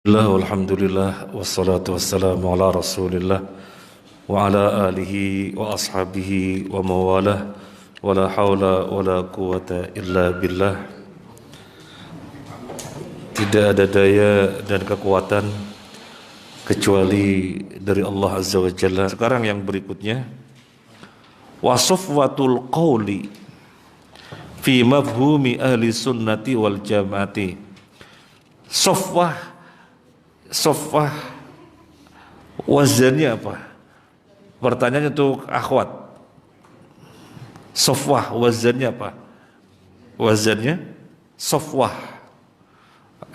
Alhamdulillah wassalatu wassalamu ala rasulillah wa ala alihi wa ashabihi wa mawalah wa la hawla wa la quwata illa billah. Tidak ada daya dan kekuatan kecuali dari Allah Azza wa Jalla. Sekarang yang berikutnya, wasofwatul qawli fi mafhumi ahli sunnati wal jamaati. Sofwah wazannya apa? Pertanyaannya untuk akhwat. Sofwah wazannya apa? Wazannya sofwah.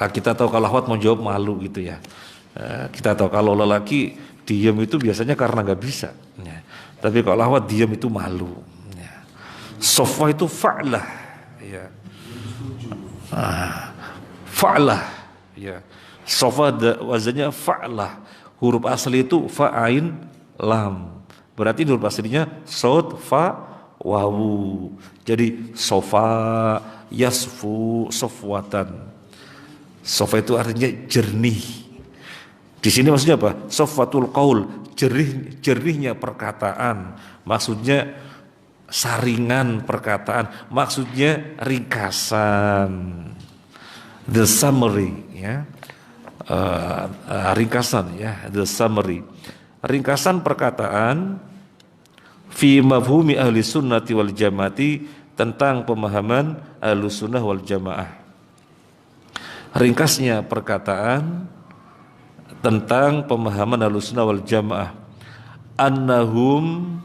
Kita tahu kalau akhwat mau jawab malu gitu ya. Kita tahu kalau lelaki diam itu biasanya karena nggak bisa. Tapi kalau akhwat diam itu malu. Sofwah itu fa'lah. Ya. Fa'lah. Ya. Sofa wazannya fa'lah. Huruf asli itu fa'ain lam. Berarti huruf aslinya sod fa wawu. Jadi sofa yasfu sofwatan. Sofa itu artinya jernih. Di sini maksudnya apa? Sofwatul qaul, jernihnya perkataan. Maksudnya saringan perkataan. Maksudnya ringkasan. The summary, ya. Ringkasan, ya, the summary, ringkasan perkataan fi mafhumi ahli sunnati wal jamaati, tentang pemahaman ahli sunnah wal jamaah. Ringkasnya perkataan tentang pemahaman ahli sunnah wal jamaah, annahum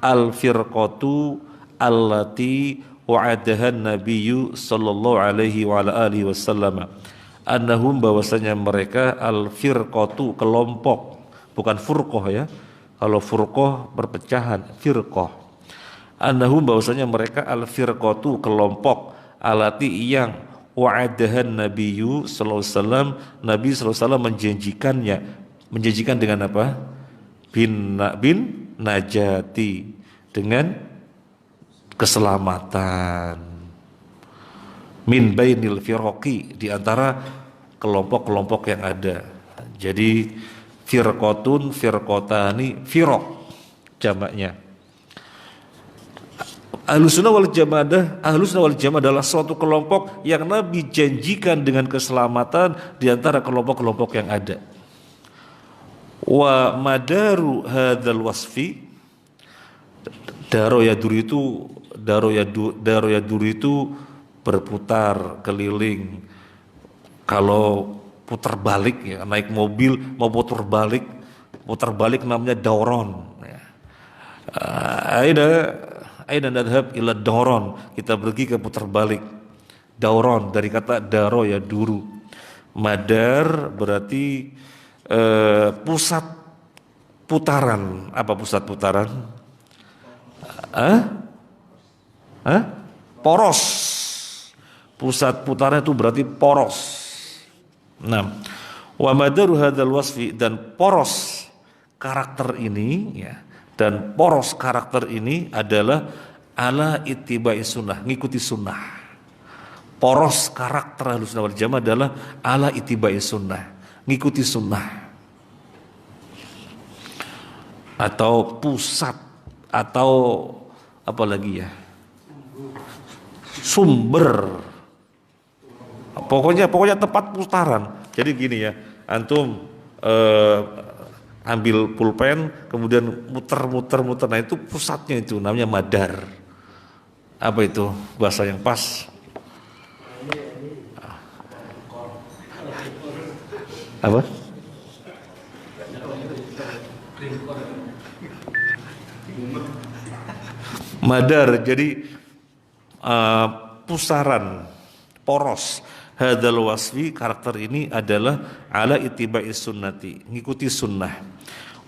al firqatu allati wa'adahan nabiyyu sallallahu alaihi wa ala alihi wasallam. Annahum, bahwasanya mereka, al-firqatu, kelompok, bukan furqoh ya. Kalau furqoh perpecahan, firqoh. Annahum, bahwasanya mereka, al-firqatu, kelompok, alati yang wa'adahan nabiyyu sallallahu alaihi wasallam, Nabi sallallahu alaihi wasallam menjanjikan dengan apa? Bin najati, dengan keselamatan. Min bainil firqi, di antara kelompok-kelompok yang ada. Jadi firqotun, firqotani, firq jamaknya. Ahlus sunnah wal jamaah adalah suatu kelompok yang Nabi janjikan dengan keselamatan di antara kelompok-kelompok yang ada. Wa madaru hadzal wasfi, daro yaduri itu berputar keliling. Kalau putar balik, ya, naik mobil mau putar balik namanya dauron. Aina nadhab ila dauron, kita pergi ke putar balik. Dauron dari kata daro ya duru. Madar berarti pusat putaran. Apa pusat putaran? Poros. Pusat putaran itu berarti poros. Nah, wa madaru hadzal wasfi, dan poros karakter ini, ya, dan poros karakter ini adalah ala ittiba'i sunnah, ngikuti sunnah. Poros karakter Ahlus Sunnah wal Jamaah adalah ala ittiba'i sunnah, ngikuti sunnah. Atau pusat, atau apa lagi ya? Sumber. Pokoknya tempat putaran. Jadi gini ya, antum ambil pulpen, kemudian muter. Nah itu pusatnya, itu namanya madar. Apa itu bahasa yang pas? Apa? Madar, jadi pusaran, poros. Hadzal wasfi, karakter ini adalah ala ittiba'is sunnati, ngikuti sunnah.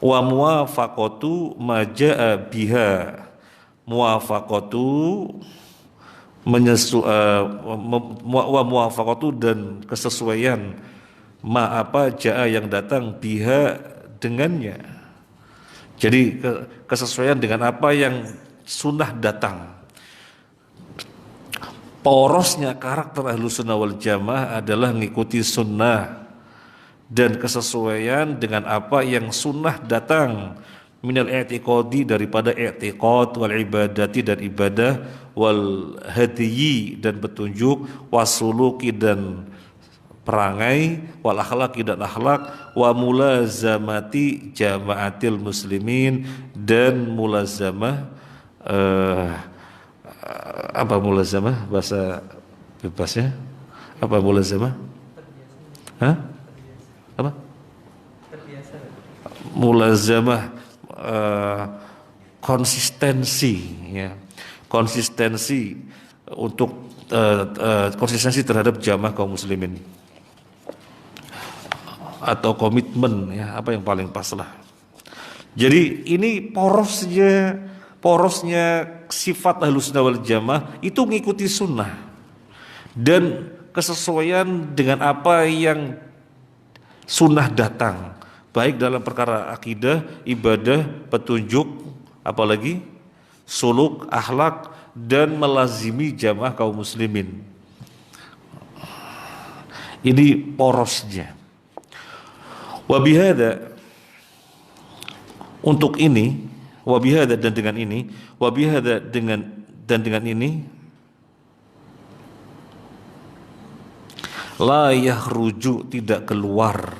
Wa muwafaqatu ma jaa biha, muwafaqatu wa muwafaqatu, dan kesesuaian ma apa jaa yang datang biha dengannya. Jadi kesesuaian dengan apa yang sunnah datang. Porosnya karakter Ahlus Sunnah wal Jamaah adalah ngikuti sunnah. dan kesesuaian dengan apa yang sunnah datang minal i'tiqadi daripada i'tiqad wal ibadati dan ibadah wal hadiyi dan petunjuk wasuluki dan perangai wal akhlaqi dan akhlak wa mulazamati jamaatil muslimin dan mulazamah apa mulazamah bahasa bebasnya apa mulazamah? Hah? Apa? Mulazamah konsistensi ya. Konsistensi untuk konsistensi terhadap jamaah kaum muslimin atau komitmen ya, apa yang paling pas lah. Jadi ini porosnya sifat Ahlussunnah wal Jamaah itu mengikuti sunnah dan kesesuaian dengan apa yang sunnah datang, baik dalam perkara akidah, ibadah, petunjuk, apalagi suluk, akhlak, dan melazimi jamaah kaum muslimin. Ini porosnya. Wabihada untuk ini, wabihada dan dengan ini, wabihada dengan ini, la yahruju tidak keluar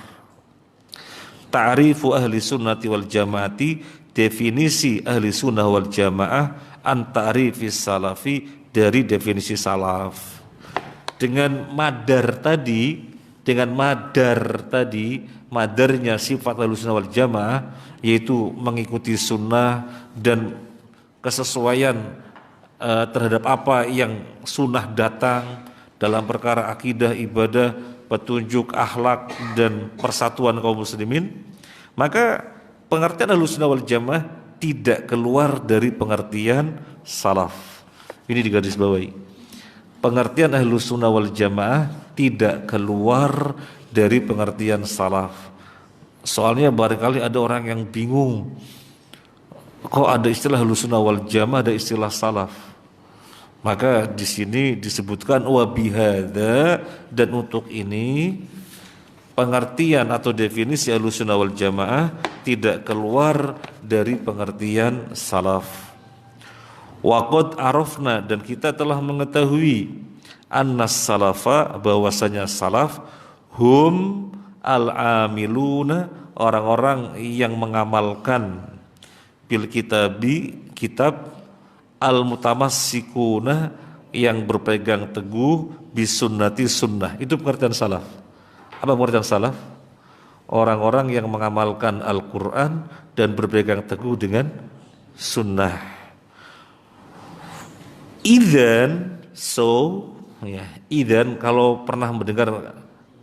ta'rifu ahli sunnati wal jamaati definisi ahli sunnah wal jamaah an ta'rifis salafi dari definisi salaf. Dengan madar tadi, madarnya sifat Ahlussunnah wal Jamaah yaitu mengikuti sunnah dan kesesuaian terhadap apa yang sunnah datang dalam perkara akidah, ibadah, petunjuk, akhlak dan persatuan kaum muslimin, maka pengertian Ahlussunnah wal Jamaah tidak keluar dari pengertian salaf. Ini digarisbawahi. Pengertian Ahlussunnah wal Jamaah tidak keluar dari pengertian salaf. Soalnya barangkali ada orang yang bingung, kok ada istilah Ahlussunnah wal Jamaah, ada istilah salaf. Maka di sini disebutkan wa bihadza, dan untuk ini pengertian atau definisi Ahlussunnah wal Jamaah tidak keluar dari pengertian salaf. Waqad arafna, dan kita telah mengetahui annas salafa, bahwasanya salaf hum al-amiluna, orang-orang yang mengamalkan bil kitabi, kitab, al-mutamassikuna, yang berpegang teguh bisunnati, sunnah. Itu pengertian salaf. Apa pengertian salaf? Orang-orang yang mengamalkan Al-Quran dan berpegang teguh dengan sunnah. Idzan, so ya, idzan, kalau pernah mendengar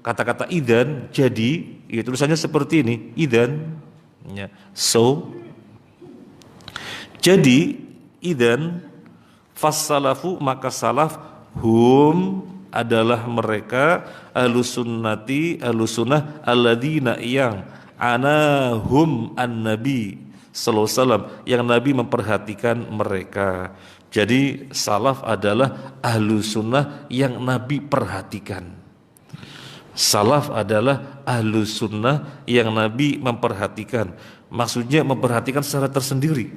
kata-kata idzan, jadi ya, tulisannya seperti ini, idzan ya, so jadi idzan fassalafu, maka salaf hum adalah mereka ahlussunnati, ahlussunnah alladzina yang anahum an-nabi sallallahu alaihi wasallam, yang Nabi memperhatikan mereka. Jadi salaf adalah ahlu sunnah yang Nabi perhatikan. Salaf adalah ahlu sunnah yang Nabi memperhatikan. Maksudnya memperhatikan secara tersendiri.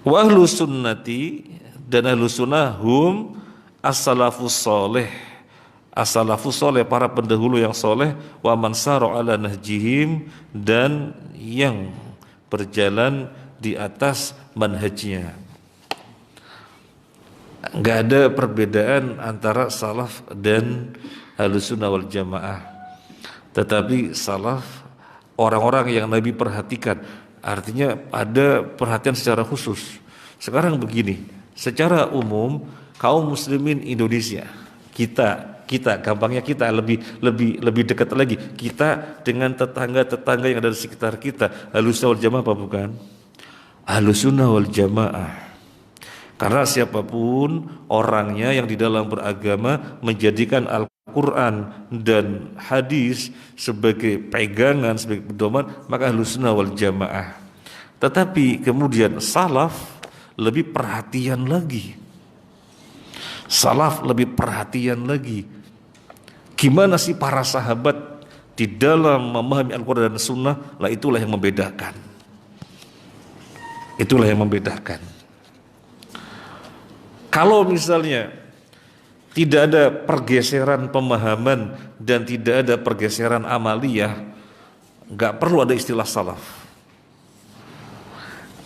Wa ahlu sunnati, dan ahlu sunnah hum as-salafus soleh. As-salafus soleh, para pendahulu yang soleh, wa man sara ala nahjihim, dan yang berjalan di atas manhajnya. Enggak ada perbedaan antara salaf dan Ahlussunnah wal Jamaah. Tetapi salaf orang-orang yang Nabi perhatikan, artinya ada perhatian secara khusus. Sekarang begini, secara umum kaum muslimin Indonesia, kita gampangnya kita lebih dekat lagi, kita dengan tetangga-tetangga yang ada di sekitar kita, Ahlussunnah wal Jamaah apa bukan? Ahlussunnah wal Jamaah. Karena siapapun orangnya yang di dalam beragama menjadikan Al-Quran dan hadis sebagai pegangan, sebagai pedoman, maka Ahlussunnah wal Jamaah. Tetapi kemudian salaf lebih perhatian lagi. Salaf lebih perhatian lagi. Gimana sih para sahabat di dalam memahami Al-Quran dan Sunnah? Lah itulah yang membedakan. Itulah yang membedakan. Kalau misalnya tidak ada pergeseran pemahaman dan tidak ada pergeseran amaliyah, nggak perlu ada istilah salaf.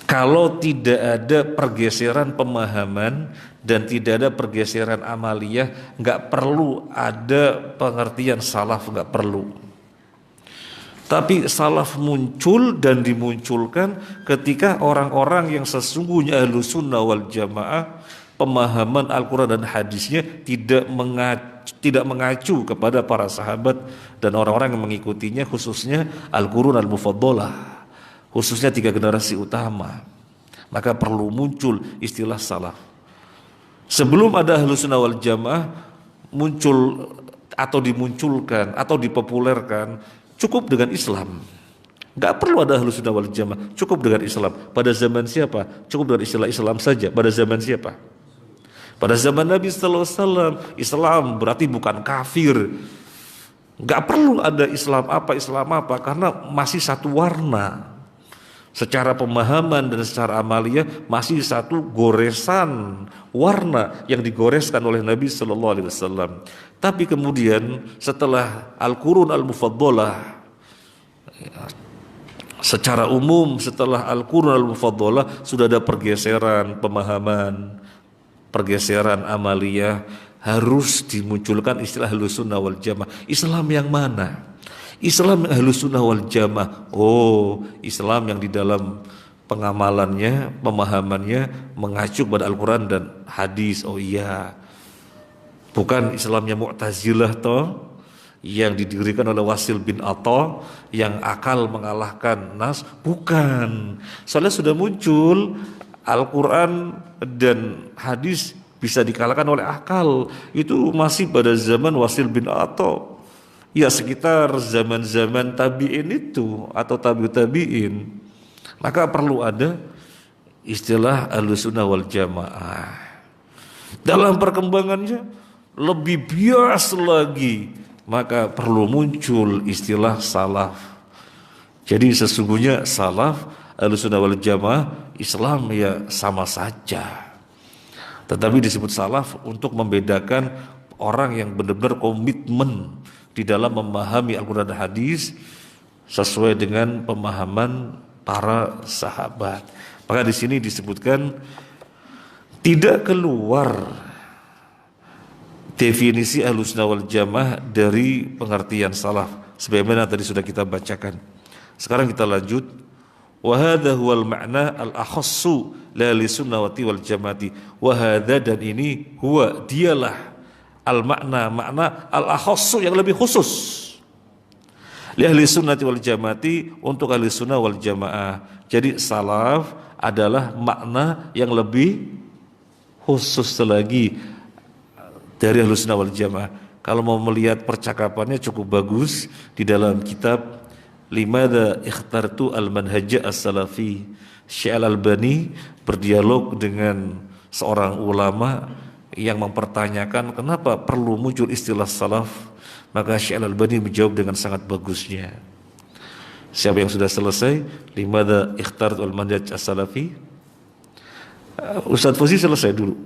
Kalau tidak ada pergeseran pemahaman dan tidak ada pergeseran amaliyah, nggak perlu ada pengertian salaf, nggak perlu. Tapi salaf muncul dan dimunculkan ketika orang-orang yang sesungguhnya ahlu sunnah wal jamaah, pemahaman Al-Quran dan hadisnya tidak mengacu kepada para sahabat dan orang-orang yang mengikutinya, khususnya Al-Qurun Al-Mufaddalah, khususnya 3 generasi utama. Maka perlu muncul istilah salaf. Sebelum ada ahlu sunnah wal jamaah muncul atau dimunculkan atau dipopulerkan, cukup dengan Islam. Gak perlu ada ahlu sunnah wal jamaah, cukup dengan Islam. Pada zaman siapa? Cukup dengan istilah Islam saja. Pada zaman siapa? Pada zaman Nabi sallallahu alaihi wasallam. Islam berarti bukan kafir. Gak perlu ada Islam apa karena masih satu warna. Secara pemahaman dan secara amaliyah masih satu goresan warna yang digoreskan oleh Nabi sallallahu alaihi wasallam. Tapi kemudian setelah Al-Qurun Al-Mufaddalah, secara umum setelah Al-Qurun Al-Mufaddalah sudah ada pergeseran pemahaman, pergeseran amaliyah, harus dimunculkan istilah Ahlus Sunnah wal Jamaah. Islam yang mana? Islam yang Ahlus Sunnah wal Jamaah. Oh, Islam yang di dalam pengamalannya, pemahamannya mengacu pada Al-Quran dan hadis. Oh iya, bukan Islamnya Mu'tazilah toh, yang didirikan oleh Wasil bin Atta, yang akal mengalahkan nas. Bukan. Soalnya sudah muncul Al-Quran dan hadis bisa dikalahkan oleh akal. Itu masih pada zaman Wasil bin Atta. Ya sekitar zaman-zaman tabi'in itu atau tabi'in. Maka perlu ada istilah Ahlus Sunnah wal Jamaah. Dalam perkembangannya lebih bias lagi, maka perlu muncul istilah salaf. Jadi sesungguhnya salaf, Ahlus Sunnah wal Jamaah, Islam ya sama saja. Tetapi disebut salaf untuk membedakan orang yang benar-benar komitmen di dalam memahami Al-Quran dan hadis sesuai dengan pemahaman para sahabat. Maka di sini disebutkan tidak keluar definisi Ahlus Sunnah wal Jamaah dari pengertian salaf sebagaimana tadi sudah kita bacakan. Sekarang kita lanjut. Wa hadza huwal ma'na al-akhassu la li sunnati wal jamaati. Wa hadza, dan ini huwa dialah al-makna, makna al-akhassu yang lebih khusus li ahli sunnati wal jamaati, untuk ahli sunnah wal jamaah. Jadi salaf adalah makna yang lebih khusus lagi dari ahli sunnah wal jamaah. Kalau mau melihat percakapannya cukup bagus di dalam kitab Limadha Ikhtartu Al-Manhaj As-Salafi. Syekh Al-Albani berdialog dengan seorang ulama yang mempertanyakan kenapa perlu muncul istilah salaf. Maka Syekh Al-Albani menjawab dengan sangat bagusnya. Siapa yang sudah selesai? Limadha Ikhtartu Al-Manhaj As-Salafi? Ustadz Fauzi selesai dulu.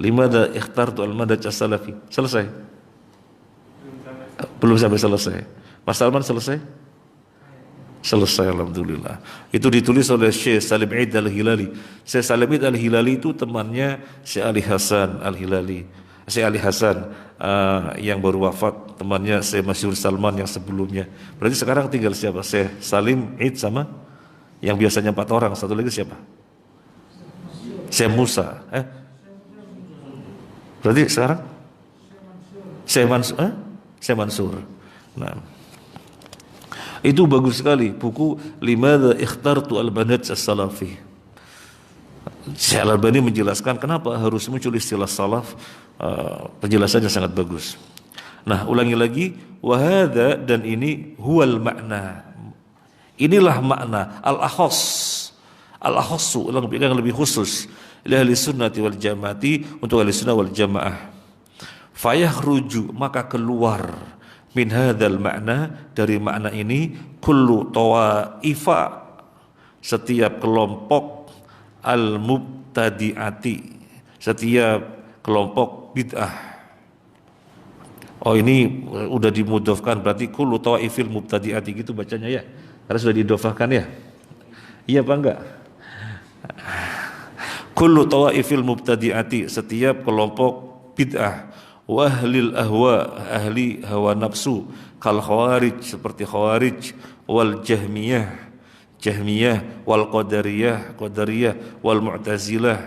Limadha Ikhtartu Al-Manhaj As-Salafi? Selesai? Belum sampai selesai. Mas Salman selesai? Selesai, alhamdulillah. Itu ditulis oleh Syekh Salim Id Al-Hilali. Syekh Salim Id Al-Hilali itu temannya Syekh Ali Hasan Al-Hilali. Syekh Ali Hasan yang baru wafat, temannya Syekh Masyhur Salman yang sebelumnya. Berarti sekarang tinggal siapa? Syekh Salim Id sama yang biasanya 4 orang. Satu lagi siapa? Syekh Musa. Berarti sekarang Syekh Mansur. Syekh Mansur. Nah, itu bagus sekali buku Limadha Ikhtartu Al-Manhaj As-Salafi. Syekh Al-Albani menjelaskan kenapa harus muncul istilah salaf. Penjelasannya sangat bagus. Nah, ulangi lagi, wahada, dan ini huwal makna. Inilah makna al-akhas. Al-akhassu yang lebih khusus li ahli sunnati wal jamaati, untuk ahli sunnah wal jamaah. Fayakhruju, maka keluar, min hadzal makna, dari makna ini, kullu tawaifa, setiap kelompok, al mubtadi'ati, setiap kelompok bid'ah. Oh, ini udah dimudhofkan, berarti kullu tawaifil mubtadi'ati gitu bacanya ya, karena sudah didhofahkan ya. Iya apa enggak? Kullu tawaifil mubtadi'ati, setiap kelompok bid'ah. Wa ahlil ahwa, ahli hawa nafsu, kal khawarij, seperti khawarij, wal jahmiyah, jahmiyah, wal qadariyah, qadariyah, wal mu'tazilah,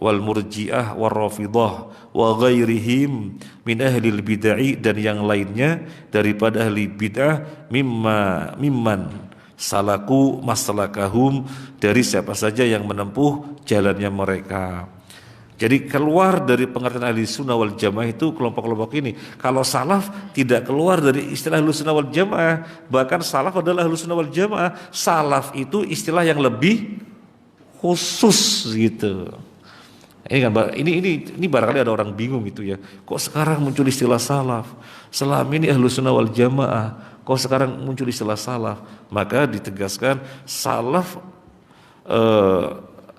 wal murji'ah, wal rafidah, wa ghairihim min ahlil bid'ah, dan yang lainnya daripada ahli bid'ah, mimman salaku maslakahum, dari siapa saja yang menempuh jalannya mereka. Jadi keluar dari pengertian ahli sunnah wal jamaah itu kelompok-kelompok ini. Kalau salaf tidak keluar dari istilah ahli sunnah wal jamaah, bahkan salaf adalah ahli sunnah wal jamaah. Salaf itu istilah yang lebih khusus gitu. Ini kan, ini barangkali ada orang bingung gitu ya. Kok sekarang muncul istilah salaf? Selama ini ahli sunnah wal jamaah, kok sekarang muncul istilah salaf? Maka ditegaskan salaf,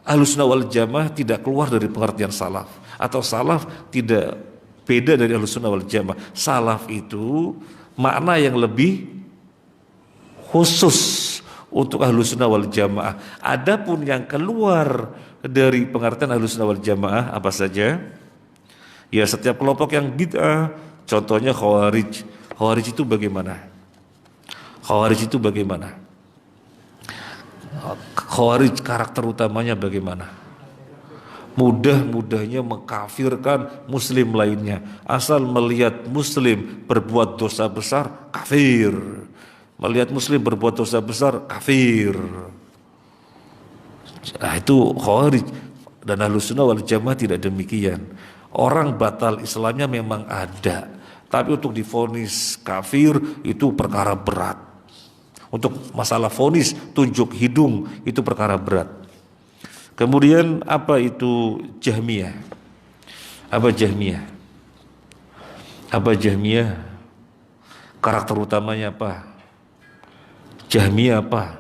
Ahlussunnah wal Jamaah tidak keluar dari pengertian salaf, atau salaf tidak beda dari Ahlussunnah wal Jamaah. Salaf itu makna yang lebih khusus untuk Ahlussunnah wal Jamaah. Adapun yang keluar dari pengertian Ahlussunnah wal Jamaah apa saja? Ya, setiap kelompok yang bid'ah, contohnya Khawarij. Khawarij itu bagaimana? Khawarij itu bagaimana? Khawarij karakter utamanya bagaimana? Mudah-mudahnya mengkafirkan muslim lainnya. Asal melihat muslim berbuat dosa besar, kafir. Melihat muslim berbuat dosa besar, kafir. Nah, itu Khawarij. Dan Ahlussunnah wal Jamaah tidak demikian. Orang batal Islamnya memang ada, tapi untuk divonis kafir itu perkara berat. Untuk masalah vonis tunjuk hidung itu perkara berat. Kemudian apa itu Jahmiyah? Apa Jahmiyah? Apa Jahmiyah? Karakter utamanya apa? Jahmiyah apa?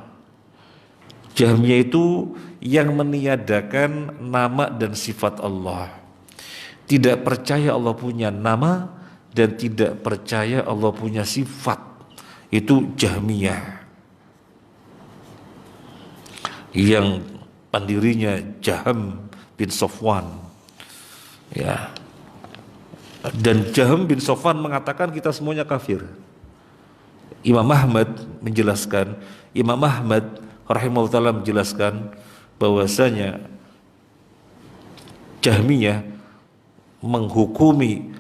Jahmiyah itu yang meniadakan nama dan sifat Allah. Tidak percaya Allah punya nama dan tidak percaya Allah punya sifat. Itu Jahmiyah. Yang pendirinya Jaham bin Safwan, ya. Dan Jaham bin Safwan mengatakan kita semuanya kafir. Imam Ahmad menjelaskan, Imam Ahmad rahimahullah ta'ala menjelaskan bahwasanya Jahmiyah menghukumi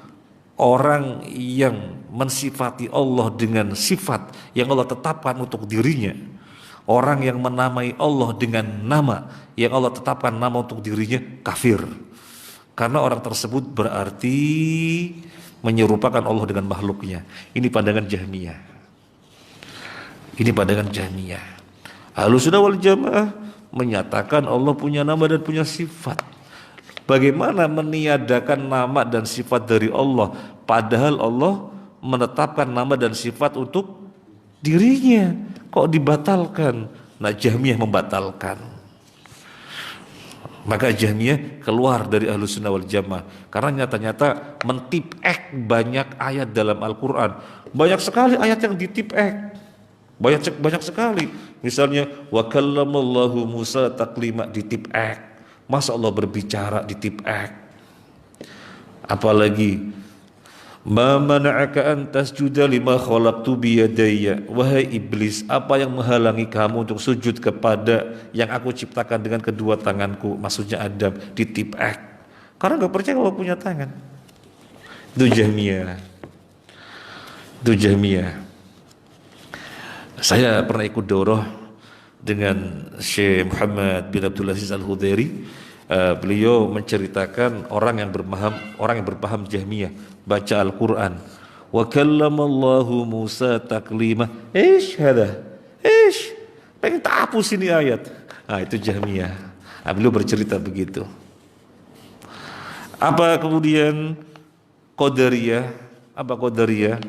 orang yang mensifati Allah dengan sifat yang Allah tetapkan untuk dirinya. Orang yang menamai Allah dengan nama yang Allah tetapkan nama untuk dirinya, kafir. Karena orang tersebut berarti menyerupakan Allah dengan makhluknya. Ini pandangan Jahmiyah. Ini pandangan Jahmiyah. Ahlussunnah wal Jamaah menyatakan Allah punya nama dan punya sifat. Bagaimana meniadakan nama dan sifat dari Allah, padahal Allah menetapkan nama dan sifat untuk dirinya, kok dibatalkan? Nah, Jahmiyah membatalkan. Maka Jahmiyah keluar dari Ahlussunnah wal Jamaah karena nyata-nyata mentipek banyak ayat dalam Al-Quran. Banyak sekali ayat yang ditipek, banyak sekali. Misalnya wa kallamallahu Musa taklima, ditipek. Masa Allah berbicara, ditipek. Apalagi ma mana'aka an tasjuda lima khalaqtu biyadayya, wahai iblis, apa yang menghalangi kamu untuk sujud kepada yang aku ciptakan dengan kedua tanganku, maksudnya Adam, ditipek. Karena gak percaya kalau punya tangan. Itu Jahmiyah. Itu Jahmiyah. Saya pernah ikut daurah dengan Syekh Muhammad bin Abdul Aziz Al-Hudairi. Beliau menceritakan orang yang berpaham Jahmiyah baca Al-Quran, wa kallamallahu Musa taklima, pengen tak hapus ini ayat. Nah, itu Jahmiyah. Beliau bercerita begitu. Apa kemudian Qadariyah? Apa Qadariyah?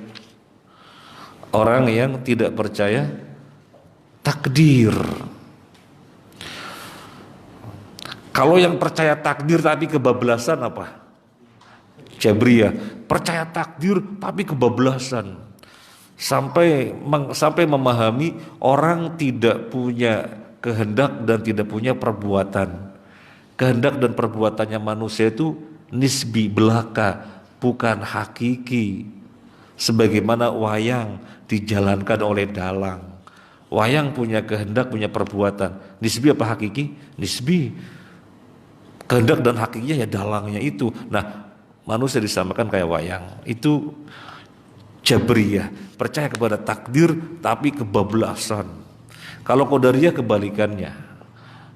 Orang yang tidak percaya takdir. Kalau yang percaya takdir tapi kebablasan apa? Jabriyah. Percaya takdir tapi kebablasan. Sampai memahami orang tidak punya kehendak dan tidak punya perbuatan. Kehendak dan perbuatannya manusia itu nisbi, belaka, bukan hakiki. Sebagaimana wayang dijalankan oleh dalang. Wayang punya kehendak, punya perbuatan. Nisbi apa hakiki? Nisbi. Kehendak dan hakikinya ya dalangnya itu. Nah, manusia disamakan kayak wayang. Itu Jabriyah, percaya kepada takdir tapi kebablasan. Kalau Qadariyah kebalikannya.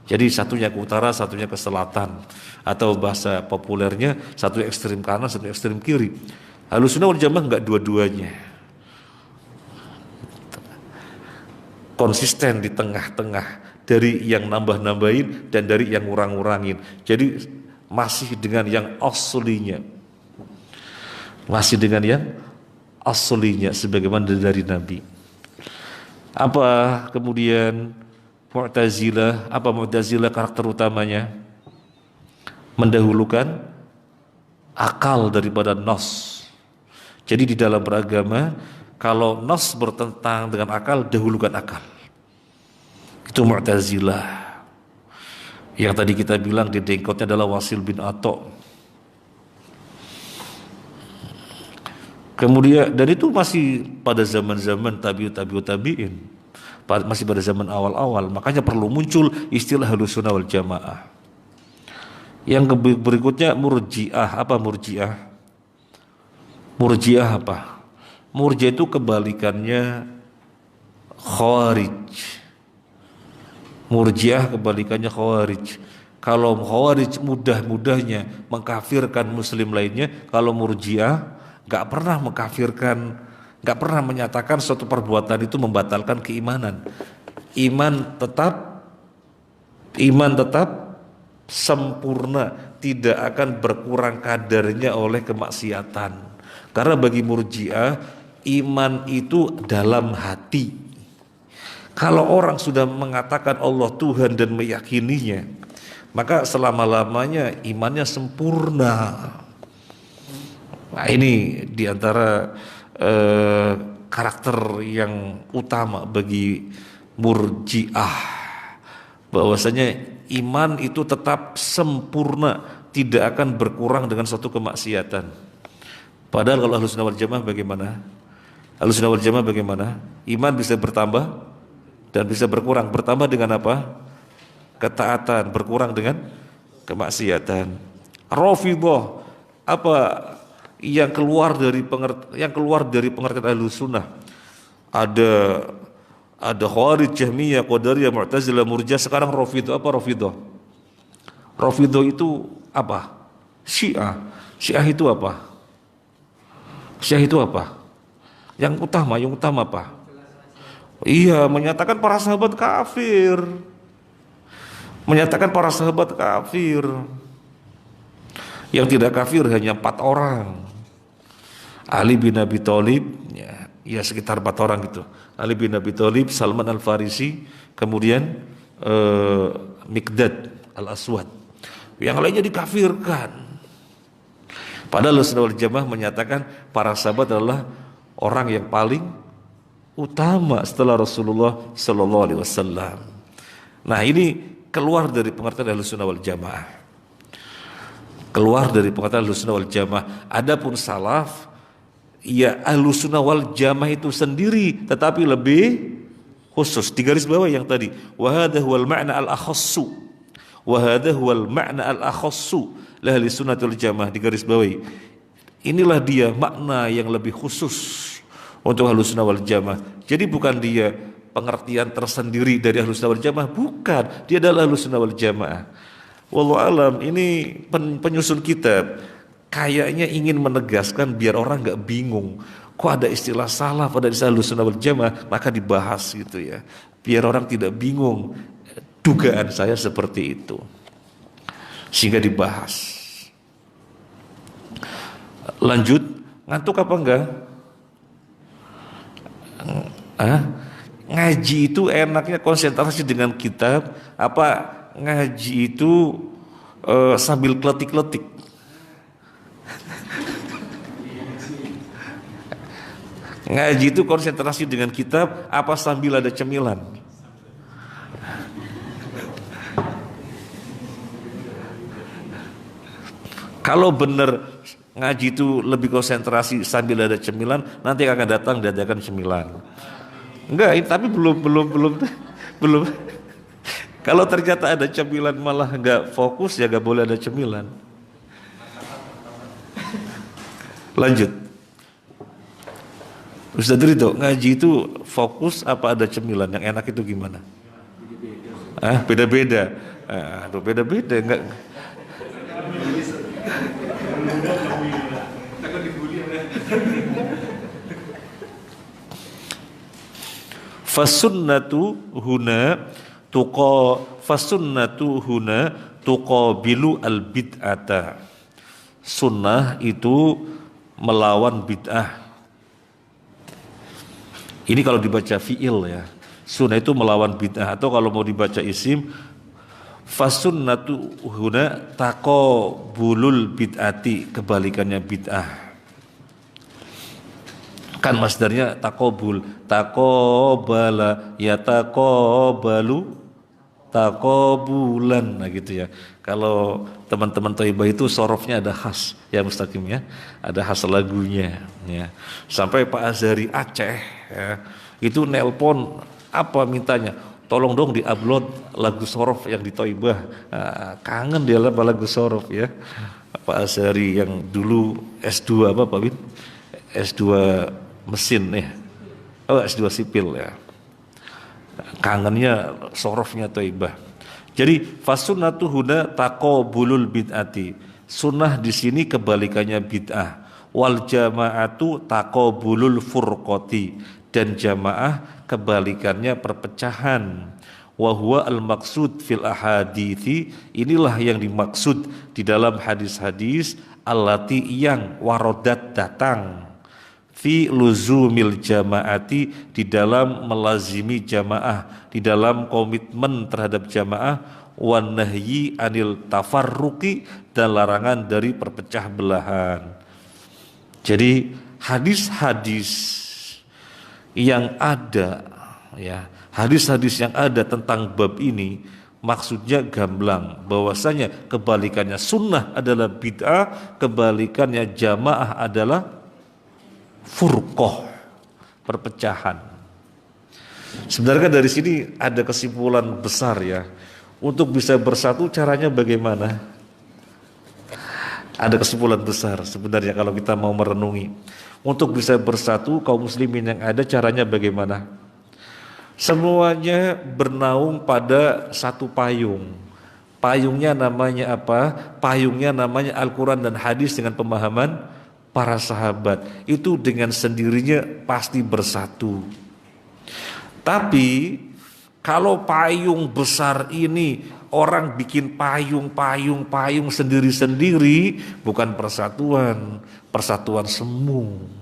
Jadi satunya ke utara, satunya ke selatan. Atau bahasa populernya satu ekstrim kanan, satu ekstrim kiri. Ahlussunnah wal Jamaah enggak dua-duanya. Konsisten di tengah-tengah, dari yang nambah-nambahin dan dari yang ngurang-ngurangin. Jadi masih dengan yang aslinya. Masih dengan yang aslinya sebagaimana dari Nabi. Apa kemudian Mu'tazilah? Apa Mu'tazilah karakter utamanya? Mendahulukan akal daripada nas. Jadi di dalam beragama, kalau nas bertentang dengan akal, dahulukan akal. Itu Mu'tazilah. Yang tadi kita bilang di dengkotnya adalah Wasil bin Atha. Kemudian, dan itu masih pada zaman-zaman tabi'in, masih pada zaman awal-awal. Makanya perlu muncul istilah Ahlussunnah wal Jamaah. Yang berikutnya Murji'ah. Apa Murji'ah? Murji'ah apa? Murji'ah itu kebalikannya Khawarij. Murji'ah kebalikannya Khawarij. Kalau Khawarij mudah-mudahnya mengkafirkan muslim lainnya, kalau Murji'ah gak pernah mengkafirkan, gak pernah menyatakan suatu perbuatan itu membatalkan keimanan. Iman tetap sempurna, tidak akan berkurang kadarnya oleh kemaksiatan. Karena bagi Murji'ah, iman itu dalam hati. Kalau orang sudah mengatakan Allah Tuhan dan meyakininya, maka selama-lamanya imannya sempurna. Nah, ini diantara karakter yang utama bagi Murji'ah, bahwasanya iman itu tetap sempurna, tidak akan berkurang dengan suatu kemaksiatan. Padahal kalau Ahlussunnah wal Jamaah bagaimana? Ahlussunnah wal Jamaah bagaimana? Iman bisa bertambah dan bisa berkurang. Bertambah dengan apa? Ketaatan. Berkurang dengan kemaksiatan. Rafidhah, apa yang keluar dari pengertian Ahlussunnah? Ada Khawarij, Jahmiyah, Qadariyah, Mu'tazilah, Murji'ah, sekarang Rafidhah. Apa Rafidhah? Rafidhah itu apa? Syiah. Syiah itu apa? Syiah itu apa? Yang utama apa? Iya, menyatakan para sahabat kafir. Menyatakan para sahabat kafir. Yang tidak kafir hanya 4 orang. Ali bin Abi Thalib, ya sekitar 4 orang gitu. Ali bin Abi Thalib, Salman Al-Farisi, kemudian Miqdad Al-Aswad. Yang lainnya dikafirkan. Padahal Ahlussunnah wal Jamaah menyatakan para sahabat adalah orang yang paling utama setelah Rasulullah sallallahu alaihi wasallam. Nah, ini keluar dari pengertian Ahlussunnah wal Jamaah. Keluar dari pengertian Ahlussunnah wal Jamaah. Adapun salaf, ya Ahlussunnah wal Jamaah itu sendiri tetapi lebih khusus. Di garis bawah yang tadi, wa hadha huwal ma'na al-akhassu. Wa hadha huwal ma'na al-akhassu la Ahlussunnah wal Jamaah, di garis bawah. Inilah dia makna yang lebih khusus untuk Ahlussunnah wal Jamaah. Jadi bukan dia pengertian tersendiri dari Ahlussunnah wal Jamaah, bukan. Dia adalah Ahlussunnah wal Jamaah. Wallahu alam, ini penyusun kitab kayaknya ingin menegaskan biar orang nggak bingung. Kok ada istilah salaf, ada istilah Ahlussunnah wal Jamaah, maka dibahas gitu ya. Biar orang tidak bingung. Dugaan saya seperti itu. Sehingga dibahas. Lanjut, ngantuk apa enggak? Ngaji itu enaknya konsentrasi dengan kitab, apa ngaji itu sambil kletik-kletik? Ngaji itu konsentrasi dengan kitab, apa sambil ada cemilan? Kalau benar ngaji itu lebih konsentrasi sambil ada cemilan, nanti akan datang dadakan cemilan. Enggak, tapi belum. Kalau ternyata ada cemilan malah enggak fokus, ya enggak boleh ada cemilan. Lanjut. Ustaz Ridho, ngaji itu fokus apa ada cemilan? Yang enak itu gimana? Beda-beda. Beda-beda enggak. Fasunnatu huna tuqabilu al bid'ata. Sunnah itu melawan bid'ah. Ini kalau dibaca fi'il ya. Sunnah itu melawan bid'ah, atau kalau mau dibaca isim, fasunnatu huna taqabulul bid'ati, kebalikannya bid'ah. Kan masdarnya taqabul, taqabala ya taqabalu taqabulan, nah gitu ya. Kalau teman-teman Thaibah itu sorofnya ada khas ya mustaqim ya, ada khas lagunya ya. Sampai Pak Azhari Aceh ya, itu nelpon apa mintanya, tolong dong diupload lagu sorof yang di Thaibah. Kangen dia lah lagu sorof ya. Pak Azhari yang dulu S2 apa Pak Win? S2 mesin ya, S2 sipil ya, kangennya sorofnya Thaibah. Jadi fasunnatu huna taqabulul bid'ati, sunnah di sini kebalikannya bid'ah. Wal jama'atu taqabulul furqati, dan jamaah kebalikannya perpecahan. Wa huwa al maksud fil ahadithi, inilah yang dimaksud di dalam hadis-hadis allati yang warodat datang, fi luzumil jamaati, di dalam melazimi jamaah, di dalam komitmen terhadap jamaah, wan nahyi anil tafarruqi, dan larangan dari perpecah belahan. Jadi hadis-hadis yang ada ya, hadis-hadis yang ada tentang bab ini maksudnya gamblang, bahwasanya kebalikannya sunnah adalah bid'ah, kebalikannya jamaah adalah furqah, perpecahan. Sebenarnya dari sini ada kesimpulan besar ya. Untuk bisa bersatu caranya bagaimana? Ada kesimpulan besar sebenarnya kalau kita mau merenungi. Untuk bisa bersatu kaum muslimin yang ada, caranya bagaimana? Semuanya bernaung pada satu payung. Payungnya namanya apa? Payungnya namanya Al-Quran dan hadis dengan pemahaman para sahabat. Itu dengan sendirinya pasti bersatu. Tapi kalau payung besar ini orang bikin payung sendiri-sendiri, bukan persatuan, persatuan semu.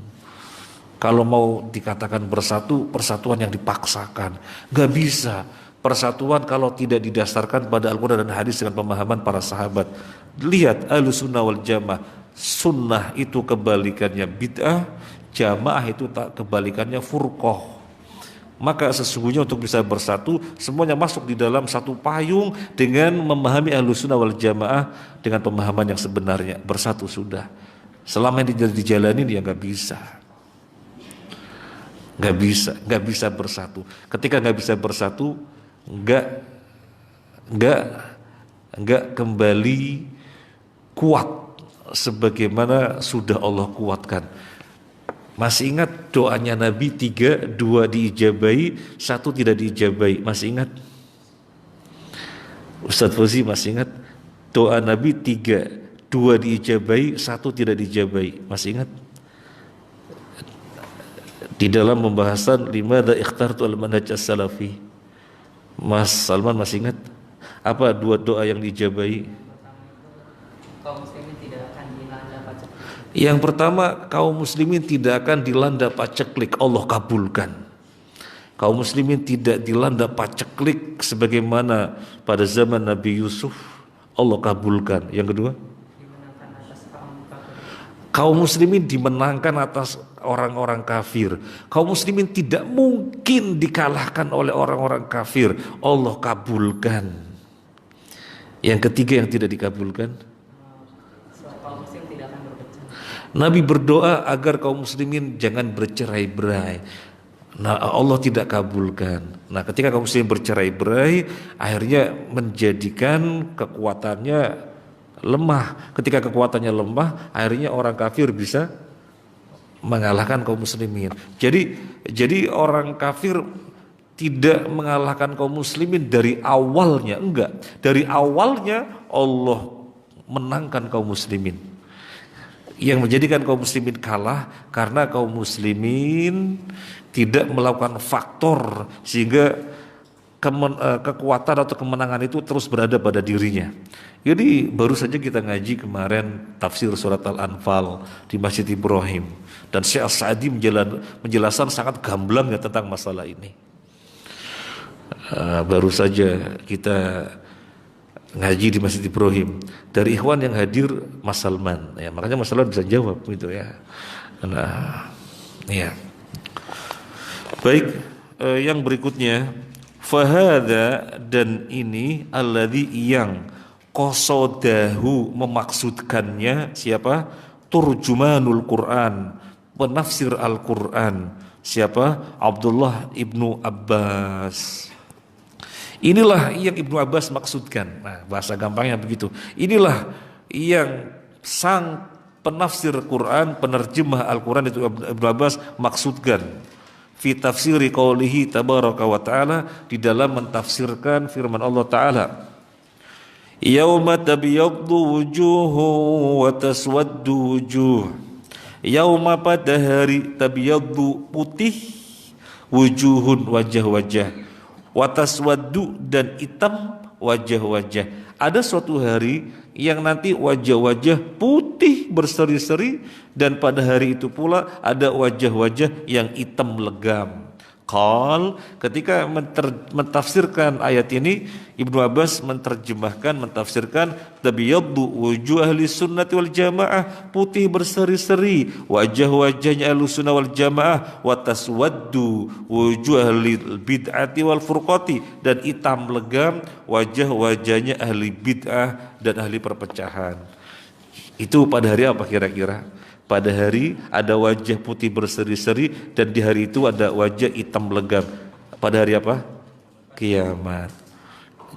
Kalau mau dikatakan bersatu, persatuan yang dipaksakan, gak bisa. Persatuan kalau tidak didasarkan pada Al-Quran dan hadis dengan pemahaman para sahabat. Lihat Ahlussunnah wal Jamaah, sunnah itu kebalikannya bid'ah, jamaah itu tak kebalikannya furqah. Maka sesungguhnya untuk bisa bersatu, semuanya masuk di dalam satu payung dengan memahami Ahlussunnah wal Jamaah dengan pemahaman yang sebenarnya. Bersatu sudah. Selama ini dijalanin ya nggak bisa. Nggak bisa bersatu. Ketika nggak bisa bersatu, nggak kembali kuat sebagaimana sudah Allah kuatkan. Masih ingat doanya Nabi 3, 2 diijabai, 1 tidak diijabai. Masih ingat? Ustadz Fauzi masih ingat? Doa Nabi 3, 2 diijabai, 1 tidak diijabai. Masih ingat? Di dalam pembahasan limadza ikhtartu al-manhaj as-salafi. Mas Salman masih ingat? Apa 2 doa yang diijabai? Yang pertama, kaum muslimin tidak akan dilanda paceklik, Allah kabulkan. Kaum muslimin tidak dilanda paceklik sebagaimana pada zaman Nabi Yusuf, Allah kabulkan. Yang kedua, kaum muslimin dimenangkan atas orang-orang kafir. Kaum muslimin tidak mungkin dikalahkan oleh orang-orang kafir, Allah kabulkan. Yang ketiga yang tidak dikabulkan, Nabi berdoa agar kaum muslimin jangan bercerai-berai. Nah, Allah tidak kabulkan. Nah, ketika kaum muslimin bercerai-berai, akhirnya menjadikan kekuatannya lemah. Ketika kekuatannya lemah, akhirnya orang kafir bisa mengalahkan kaum muslimin. Jadi orang kafir tidak mengalahkan kaum muslimin dari awalnya, enggak. Dari awalnya Allah menangkan kaum muslimin. Yang menjadikan kaum muslimin kalah karena kaum muslimin tidak melakukan faktor sehingga kekuatan atau kemenangan itu terus berada pada dirinya. Jadi baru saja kita ngaji kemarin tafsir surat Al-Anfal di Masjid Ibrahim, dan Syekh As-Sa'di menjelaskan sangat gamblang ya tentang masalah ini. Baru saja kita ngaji di Masjid Ibrahim, dari ikhwan yang hadir Mas Salman ya, makanya Mas Salman bisa jawab gitu ya. Nah, ya. Baik, yang berikutnya fahada, dan ini alladzi yang qasadahu memaksudkannya siapa? Turjumanul Quran, penafsir Al-Quran. Siapa? Abdullah ibnu Abbas. Inilah yang Ibnu Abbas maksudkan. Nah, bahasa gampangnya begitu. Inilah yang sang penafsir Quran, penerjemah Al-Quran itu Ibnu Abbas maksudkan. Fi tafsiri qaulihi tabaraka wa ta'ala, di dalam mentafsirkan firman Allah Ta'ala. Yauma tabyaddu wujuhu wa taswaddu wujuh. Yauma, pada hari, tabyaddu putih, wujuhun wajah-wajah, wataswaddu dan hitam wajah-wajah. Ada suatu hari yang nanti wajah-wajah putih berseri-seri, dan pada hari itu pula ada wajah-wajah yang hitam legam. Qal, ketika mentafsirkan ayat ini, Ibnu Abbas mentafsirkan tabyaddu wujuh ahli sunnati wal jamaah, putih berseri-seri wajah-wajahnya ahli sunnah wal jamaah, wa taswaddu wujuh ahli bid'ati wal furqati, dan hitam legam wajah-wajahnya ahli bid'ah dan ahli perpecahan. Itu pada hari apa kira-kira? Pada hari ada wajah putih berseri-seri, dan di hari itu ada wajah hitam legam. Pada hari apa? Kiamat.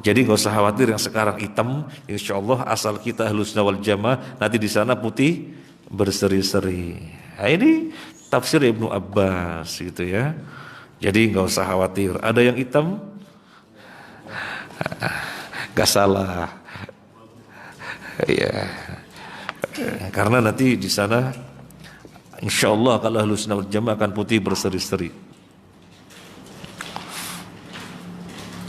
Jadi nggak usah khawatir yang sekarang hitam, insya Allah asal kita ahlus sunnah wal jamaah, nanti di sana putih berseri-seri. Nah, ini tafsir Ibnu Abbas gitu ya. Jadi nggak usah khawatir. Ada yang hitam, nggak salah. Ya. Karena nanti di sana insya Allah kalau ahlus sunnah wal jamaah akan putih berseri-seri.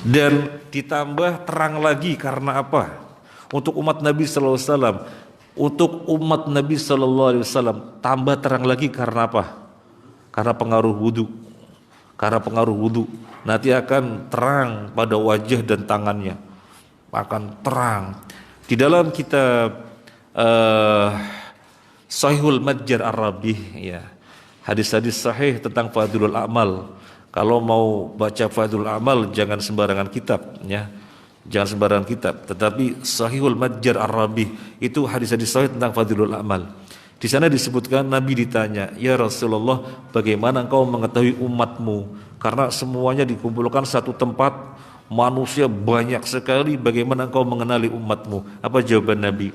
Dan ditambah terang lagi karena apa? Untuk umat Nabi sallallahu alaihi wasallam, untuk umat Nabi sallallahu alaihi wasallam tambah terang lagi karena apa? Karena pengaruh wudu. Karena pengaruh wudu nanti akan terang pada wajah dan tangannya. Akan terang. Di dalam kitab Sahihul Madjar Ar-Rabih ya, hadis-hadis sahih tentang Fadlul Amal. Kalau mau baca Fadlul Amal jangan sembarangan kitab ya. Jangan sembarangan kitab, tetapi Sahihul Madjar Ar-Rabih itu hadis-hadis sahih tentang Fadlul Amal. Di sana disebutkan Nabi ditanya, "Ya Rasulullah, bagaimana engkau mengetahui umatmu? Karena semuanya dikumpulkan satu tempat, manusia banyak sekali, bagaimana engkau mengenali umatmu?" Apa jawaban Nabi?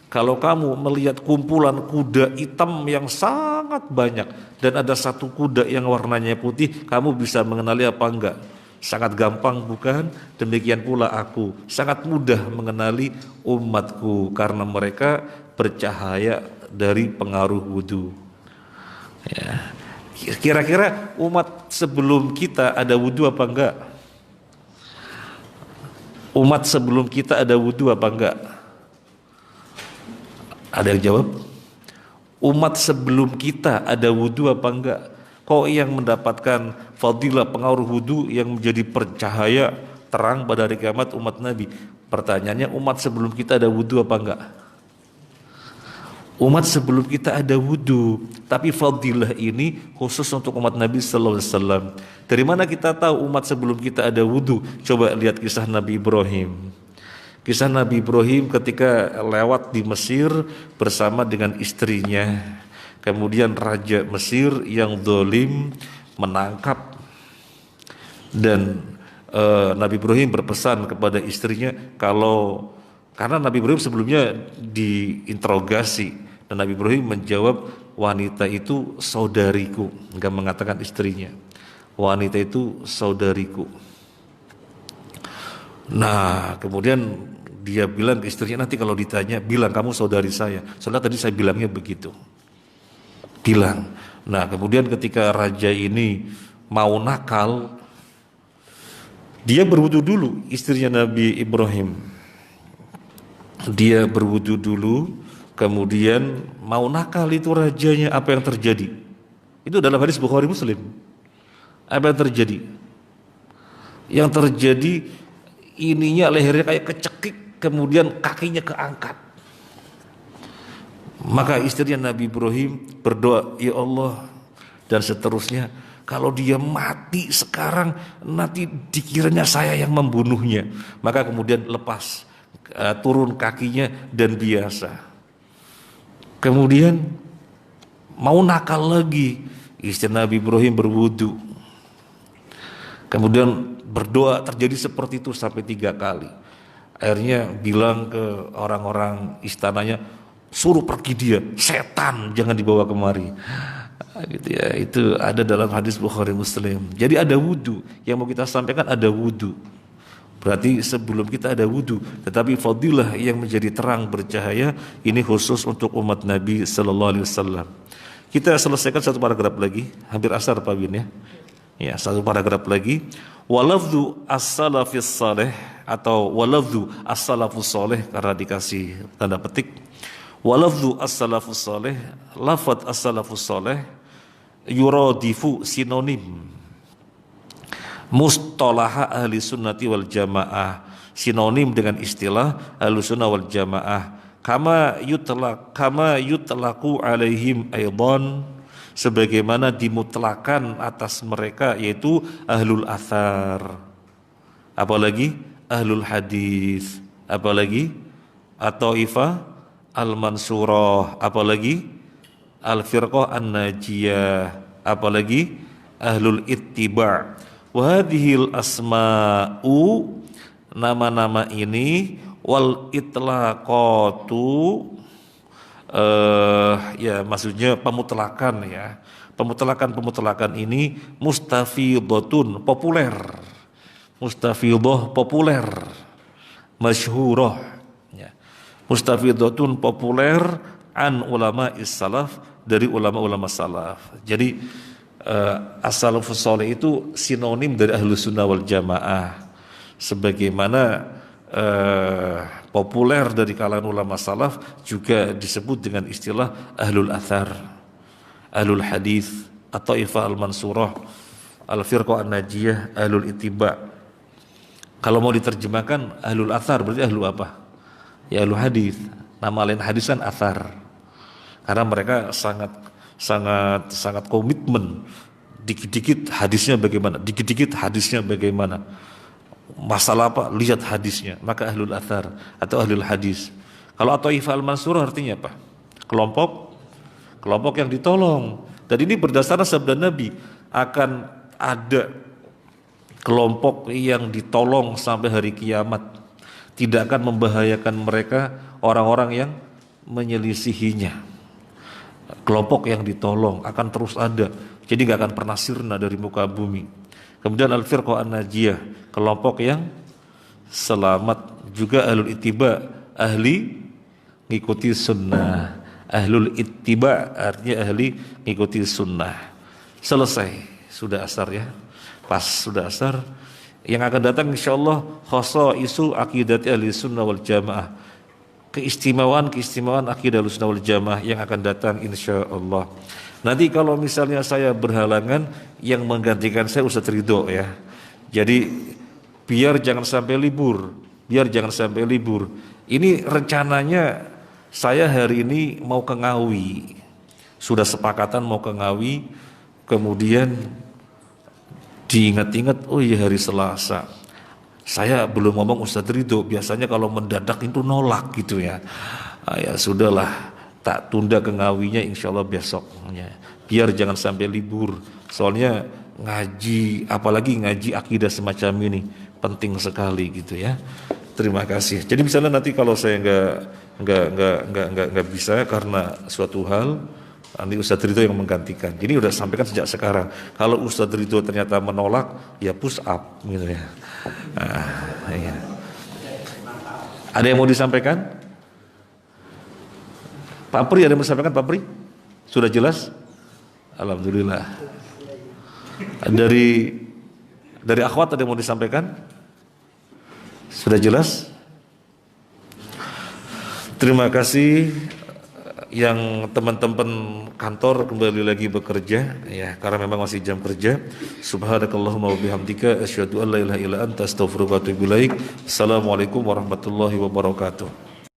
Kalau kamu melihat kumpulan kuda hitam yang sangat banyak dan ada satu kuda yang warnanya putih, kamu bisa mengenali apa enggak? Sangat gampang bukan? Demikian pula aku, sangat mudah mengenali umatku karena mereka bercahaya dari pengaruh wudu. Ya. Kira-kira umat sebelum kita ada wudu apa enggak? Umat sebelum kita ada wudu apa enggak? Ada yang jawab? Umat sebelum kita ada wudhu apa enggak? Kok yang mendapatkan fadilah pengaruh wudhu yang menjadi percahaya terang pada hari kiamat umat Nabi? Pertanyaannya, umat sebelum kita ada wudhu apa enggak? Umat sebelum kita ada wudhu, tapi fadilah ini khusus untuk umat Nabi sallallahu alaihi wasallam. Dari mana kita tahu umat sebelum kita ada wudhu? Coba lihat kisah Nabi Ibrahim. Kisah Nabi Ibrahim ketika lewat di Mesir bersama dengan istrinya. Kemudian Raja Mesir yang zalim menangkap, dan Nabi Ibrahim berpesan kepada istrinya karena Nabi Ibrahim sebelumnya diinterogasi, dan Nabi Ibrahim menjawab, wanita itu saudariku, enggak mengatakan istrinya. Wanita itu saudariku. Nah, kemudian dia bilang ke istrinya, nanti kalau ditanya bilang kamu saudari saya. Soalnya tadi saya bilangnya begitu. Bilang. Nah, kemudian ketika raja ini mau nakal, dia berwudu dulu, istrinya Nabi Ibrahim. Dia berwudu dulu, kemudian mau nakal itu rajanya, apa yang terjadi? Itu dalam hadis Bukhari Muslim. Apa yang terjadi? Yang terjadi ininya lehernya kayak kecekik, kemudian kakinya keangkat. Maka istrinya Nabi Ibrahim berdoa, ya Allah, dan seterusnya, kalau dia mati sekarang nanti dikiranya saya yang membunuhnya. Maka kemudian lepas, turun kakinya dan biasa. Kemudian mau nakal lagi, istri Nabi Ibrahim berwudu. Kemudian berdoa, terjadi seperti itu sampai 3 kali. Akhirnya bilang ke orang-orang istananya, suruh pergi dia, setan jangan dibawa kemari. Gitu ya, itu ada dalam hadis Bukhari Muslim. Jadi ada wudu, yang mau kita sampaikan ada wudu. Berarti sebelum kita ada wudu, tetapi fadilah yang menjadi terang bercahaya ini khusus untuk umat Nabi sallallahu alaihi wasallam. Kita selesaikan satu paragraf lagi, hampir asar Pak Win ya. Ya, satu paragraf lagi. Walafdhu as-salafis saleh atau walafdhu as-salafus saleh, karena dikasih tanda petik. Walafdhu as-salafus saleh, lafadz as-salafus saleh yuradifu sinonim mustalaha ahli sunnati wal jamaah, sinonim dengan istilah ahli sunnah wal jamaah, kama yutlaku alaihim aidan, sebagaimana dimutlakan atas mereka, yaitu ahlul athar, apalagi ahlul hadis, apalagi at-taifah al-mansurah, apalagi al-firqah an-najiyah, apalagi ahlul ittiba'. Wahadhil asma'u, nama-nama ini, wal itlaqatu, ya maksudnya pemutlakan ya. Pemutlakan ini mustafidhatun, populer. Mustafidhah populer. Masyhurah ya. Mustafidhatun populer an ulama salaf, dari ulama-ulama salaf. Jadi as-salafus saleh itu sinonim dari ahlus sunnah wal jamaah, sebagaimana populer dari kalangan ulama salaf juga disebut dengan istilah ahlul athar, ahlul hadis, at-taifah al-mansurah, al-firqah an-najiyah, ahlul ittiba'. Kalau mau diterjemahkan ahlul athar berarti ahlu apa? Ya ahlul hadis. Nama lain hadis kan athar, karena mereka sangat komitmen. Dikit-dikit hadisnya bagaimana, dikit-dikit hadisnya bagaimana, masalah apa, lihat hadisnya. Maka ahlul athar atau ahlul hadis. Kalau at-taifah al-mansurah artinya apa? Kelompok yang ditolong. Dan ini berdasarkan sabda Nabi, akan ada kelompok yang ditolong sampai hari kiamat, tidak akan membahayakan mereka orang-orang yang menyelisihinya. Kelompok yang ditolong akan terus ada, jadi gak akan pernah sirna dari muka bumi. Kemudian al-firqah an-najiyah, kelompok yang selamat. Juga ahlul ittiba, ahli ngikuti sunnah. Ahlul ittiba artinya ahli ngikuti sunnah. Selesai, sudah asar ya. Pas sudah asar. Yang akan datang insyaallah khasaisu aqidati ahli sunnah wal jamaah, keistimewaan akidah Ahlussunnah wal Jamaah yang akan datang insya Allah. Nanti kalau misalnya saya berhalangan, yang menggantikan saya Ustadz Ridho ya. Jadi biar jangan sampai libur, Ini rencananya saya hari ini mau ke Ngawi, sudah sepakatan mau ke Ngawi, kemudian diingat-ingat, oh iya hari Selasa. Saya belum ngomong Ustadz Ridho, biasanya kalau mendadak itu nolak gitu ya. Ya sudahlah, tak tunda ke Ngawinya insya Allah besok. Biar jangan sampai libur. Soalnya ngaji, apalagi ngaji akidah semacam ini penting sekali gitu ya. Terima kasih. Jadi misalnya nanti kalau saya nggak bisa karena suatu hal, nanti Ustadz Ridho yang menggantikan. Jadi udah sampaikan sejak sekarang. Kalau Ustadz Ridho ternyata menolak, ya push up gitu ya. Iya. Ada yang mau disampaikan? Pak Pri, ada yang mau disampaikan Pak Pri? Sudah jelas? Alhamdulillah. Dari akhwat ada yang mau disampaikan? Sudah jelas? Terima kasih. Yang teman-teman kantor kembali lagi bekerja ya, karena memang masih jam kerja. Subhanakallahumma wa bihamdika asyhadu an la ilaha illa anta astaghfiruka wa atubu ilaik. Assalamualaikum warahmatullahi wabarakatuh.